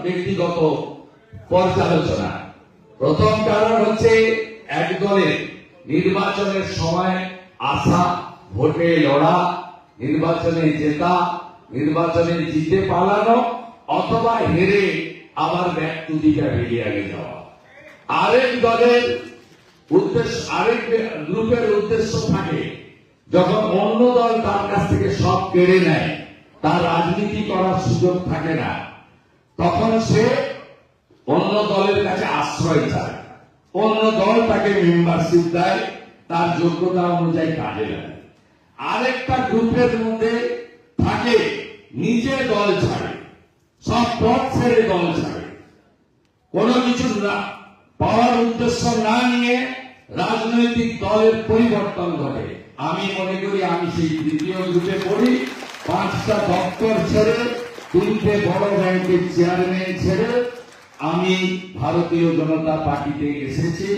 ব্যক্তিগত পর্যালোচনা। প্রথম কারণ হচ্ছে এক দলের নির্বাচনের সময় আসা, ভোটে লড়া, নির্বাচনে জেতা, নির্বাচনে জিতে পালানো, অথবা হেরে আবার ব্যাক টু দি প্যাভিলিয়নে যাওয়া। আরেক দলের উদ্দেশ্য, আরেক গ্রুপের উদ্দেশ্য থাকে যখন অন্য দল তার কাছ থেকে সব কেড়ে নেয়, তার রাজনীতি করার সুযোগ থাকে না, তখন সে অন্য দলের কাছে আশ্রয় চায়, অন্য দল তাকে মেম্বারশিপ দেয়, তার যোগ্যতা অনুযায়ী কাজে লাগে। আরেকটা গ্রুপের মধ্যে থাকে নিজে দল ছাড়ে, সব পথ ছেড়ে দল ছাড়ে, কোনো কিছু না পাওয়ার উদ্দেশ্য না নিয়ে রাজনৈতিক দলের পরিবর্তন ঘটে। আমি মনে করি আমি সেই তৃতীয় গ্রুপে পড়ি। 5টা দপ্তর ছেড়ে, 3টে বড় ব্যাংকের চেয়ারম্যান ছেড়ে আমি ভারতীয় জনতা পার্টিতে এসেছি।